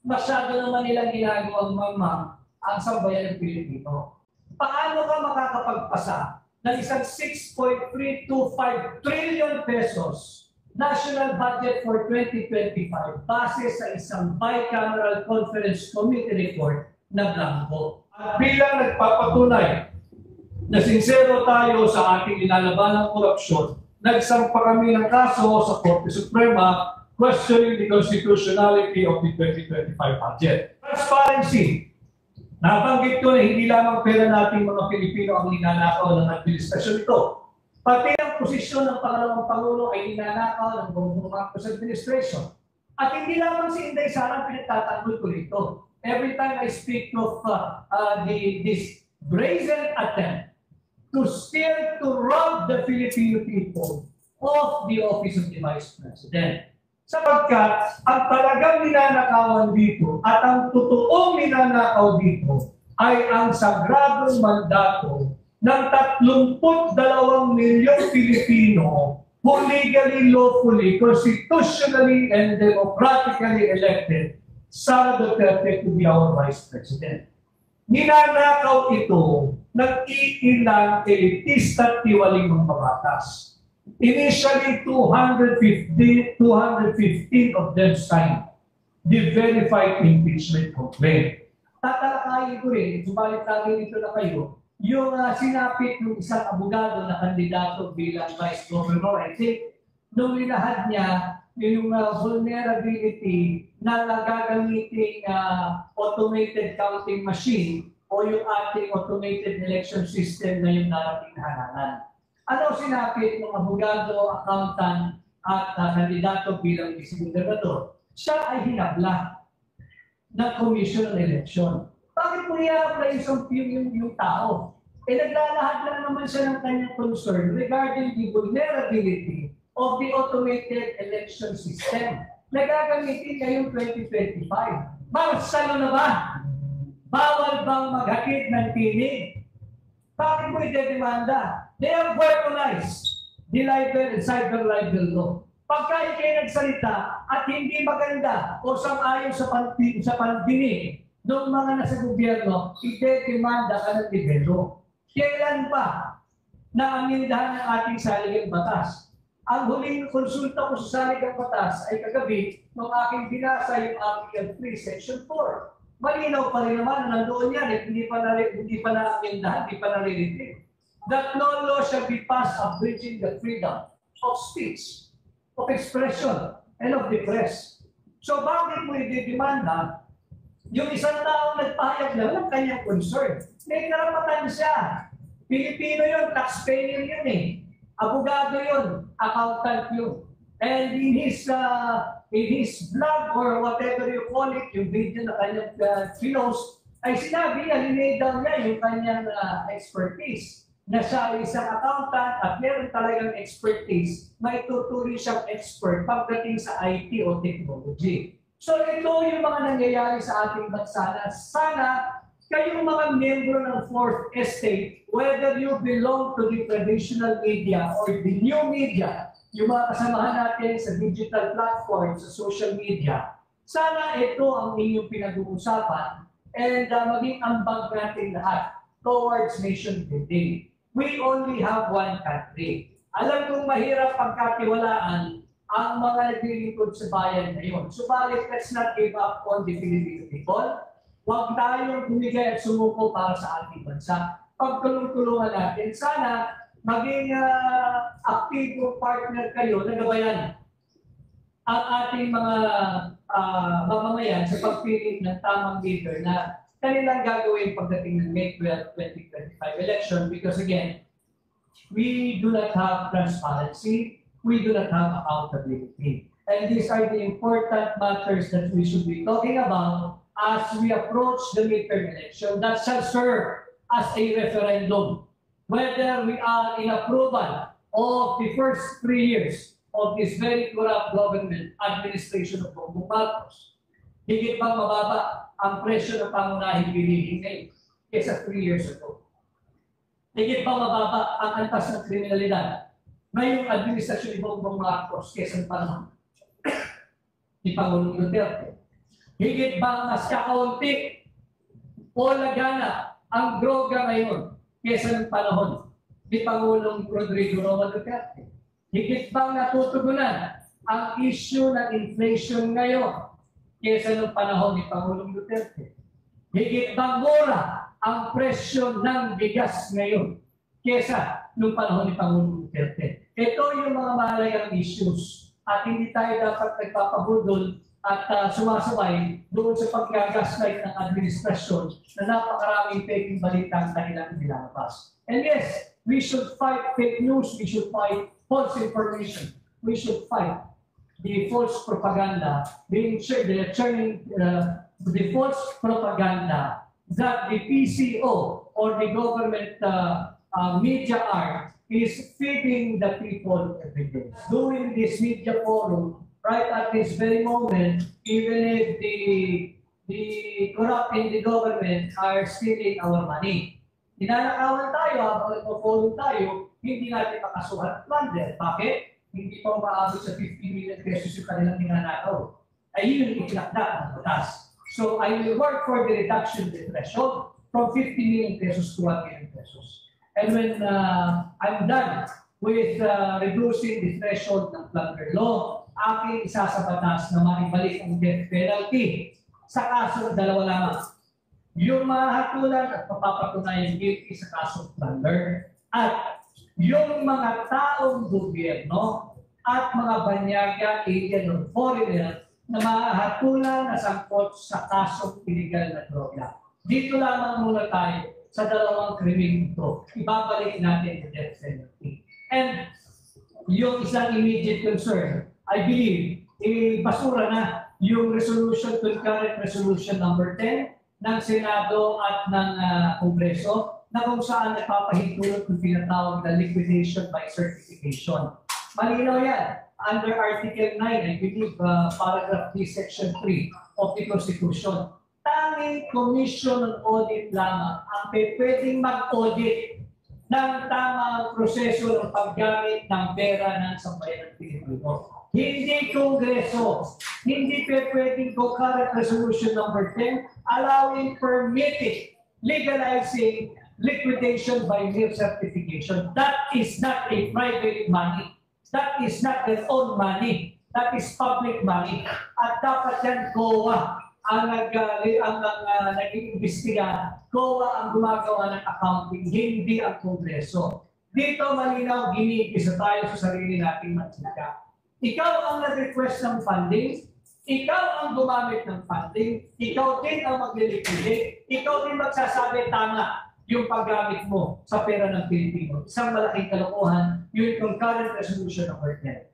masyado naman nilang ginagawang mama ang sambayan ng Pilipino. Paano ka makakapagpasa ng isang 6.325 trillion pesos national budget for 2025 base sa isang bicameral conference committee report na blanco? At bilang nagpapatunay na sincero tayo sa ating inalaban ng korupsyon, nagsampa kami ng kaso sa Korte Suprema questioning the constitutionality of the 2025 budget. Transparency. Nabanggit ko na hindi lamang pera nating mga Pilipino ang ninanakaw ng administrasyon ito. Pati ang posisyon ng pangalawang Pangulo ay ninanakaw ng Bongbong Marcos administration. At hindi lamang si Inday Sara pinagtatanggol ko rito. Every time I speak of this brazen attempt to steal, to rob the Filipino people of the office of the Vice President. Sapagkat ang talagang ninanakawan dito at ang totoong ninanakaw dito ay ang sagradong mandato ng 32 milyong Pilipino who legally, lawfully, constitutionally, and democratically elected Sara Duterte to be our Vice President. Ninanakaw ito ng iilang elitista at tiwaling mga batas. Initially, 215 of them signed the verified impeachment complaint. Tatalakayin ko rin, subalit natin ito na kayo, yung sinapit ng isang abogado na kandidato bilang Vice Governor. I think, nung linahad niya yung vulnerability na gagamiting automated counting machine o yung ating automated election system na yung narating hananan. Ano sinapit ng abogado, accountant, at kandidato bilang vice-gobernador? Siya ay hinabla ng Commission on Election. Bakit po i-apply yung tao? Naglalahad lang naman siya ng kanyang concern regarding the vulnerability of the automated election system na gagamitin ngayong 2025. Marsalo na ba? Bawal bang maghatid ng tinig? Bakit mo i-demanda? They have weaponized the libel and cyber libel law. Pagka ikay nagsalita at hindi maganda o sang-ayon sa pandinig ng mga nasa gobyerno, i-demanda ka ng libelo. Kailan pa na amindahan ng ating saligang batas? Ang huling konsulta ko sa saligang batas ay kagabi nung aking binasa yung Article 3, Section 4. Malinaw pa rin naman na nandoon yan, hindi pa na-amindahan, hindi pa na-retrieve. That no law shall be passed abridging the freedom of speech, of expression, and of the press. So bakit mo i-demanda yung isang taong nagpahayag lang ng kanyang concern? May karapatan siya. Pilipino yun, taxpayer yun eh. Abogado yun, accountant yun. And in his blog or whatever you call it, yung video na kanyang pinost, ay sinabi niya, linay down niya yung kanyang expertise. Na siya ay isang accountant at meron talagang expertise, may tutuloy siyang expert pagdating sa IT o technology. So ito yung mga nangyayari sa ating bansa na sana kayong mga membro ng Fourth Estate, whether you belong to the traditional media or the new media, yung mga kasamahan natin sa digital platform, sa social media, sana ito ang inyong pinag-uusapan and maging ambag natin lahat towards nation building. We only have one country. Alam kong mahirap pagkatiwalaan ang mga naglilingkod sa bayan ngayon. Subalit, let's not give up on the Filipino people. Huwag tayong bumigay at sumuko para sa ating bansa. Pagtulong-tulungan natin, sana maging aktibo partner kayo na gabayan ang ating mga mamamayan sa pagpili ng tamang leader na kanilang gagawin pagdating ng May 12, 2025 election because again, we do not have transparency, we do not have accountability. And these are the important matters that we should be talking about as we approach the midterm election that shall serve as a referendum whether we are in approval of the first 3 years of this very corrupt government administration of Bongbong Marcos. Higit bang mababa ang presyo ng pangunahing bilihin ngayon kaysa 3 years ago? Higit bang mababa ang antas ng kriminalidad ngayong administrasyon ni Bongbong Marcos kaysa ng panahon ni Pangulong Duterte? Higit ba mas kakaunti o laganap ang droga ngayon kesa ng panahon ni Pangulong Rodrigo Roa Duterte? Higit bang natutugunan ang issue ng inflation ngayon kesa ng panahon ni Pangulong Duterte? Higit bang mura ang presyo ng bigas ngayon kesa nung panahon ni Pangulong Duterte? Ito yung mga mahalagang issues at hindi tayo dapat nagpapabudol at sumasabay doon sa pagkagaslight ng administrasyon na napakaraming fake balita ang kanilang nilalabas. And yes, we should fight fake news, we should fight false information, we should fight the false propaganda, the false propaganda that the PCO or the government media arm is feeding the people every day. During this media forum, right at this very moment, even if the corrupt in the government are stealing our money. Ninanakawan tayo, habang nagpo-follow tayo, hindi natin makasuhan at plunder. Bakit? Hindi pa umaabot sa 50 million pesos yung kanilang ninanakaw. Ay yun yung itinakda ng batas. So I will work for the reduction of the threshold from 50 million pesos to 1 million pesos. And when I'm done with reducing the threshold ng plunder law, aking isa sa batas na maibalik ang death penalty sa kaso ng dalawa lamang. Yung mahatulan at mapapatunayan guilty sa kasong plunder at yung mga taong gobyerno at mga banyaga, alien or foreigner na mahatulan na sangkot sa kasong illegal na droga. Dito lamang muna tayo sa dalawang krimen ito. Ibabalik natin yung death penalty. And yung isang immediate concern, I believe, basura na yung resolution, concurrent resolution number 10 ng Senado at ng Kongreso na kung saan nagpapahintulot ng tinatawag na liquidation by certification. Malinaw yan. Under Article 9, I believe, paragraph 3, section 3 of the Constitution. Tanging Commission on Audit lamang ang pwedeng mag-audit ng tamang proseso ng paggamit ng pera ng sambayan ng Pilipino. Hindi Kongreso, hindi pwedeng concurrent resolution number 10 allowing, permitting, legalizing liquidation by mere certification. That is not a private money. That is not their own money. That is public money. At dapat yan COA ang nag-iimbestiga. COA ang gumagawa ng accounting, hindi ang Kongreso. Dito malinaw, ginigisa tayo sa sarili nating mantika. Ikaw ang nag-request ng funding, ikaw ang gumamit ng funding, ikaw din ang magliliquidate, ikaw din magsasabi tama yung paggamit mo sa pera ng Pilipino. Isang malaking kalokohan, yung concurrent resolution number 10.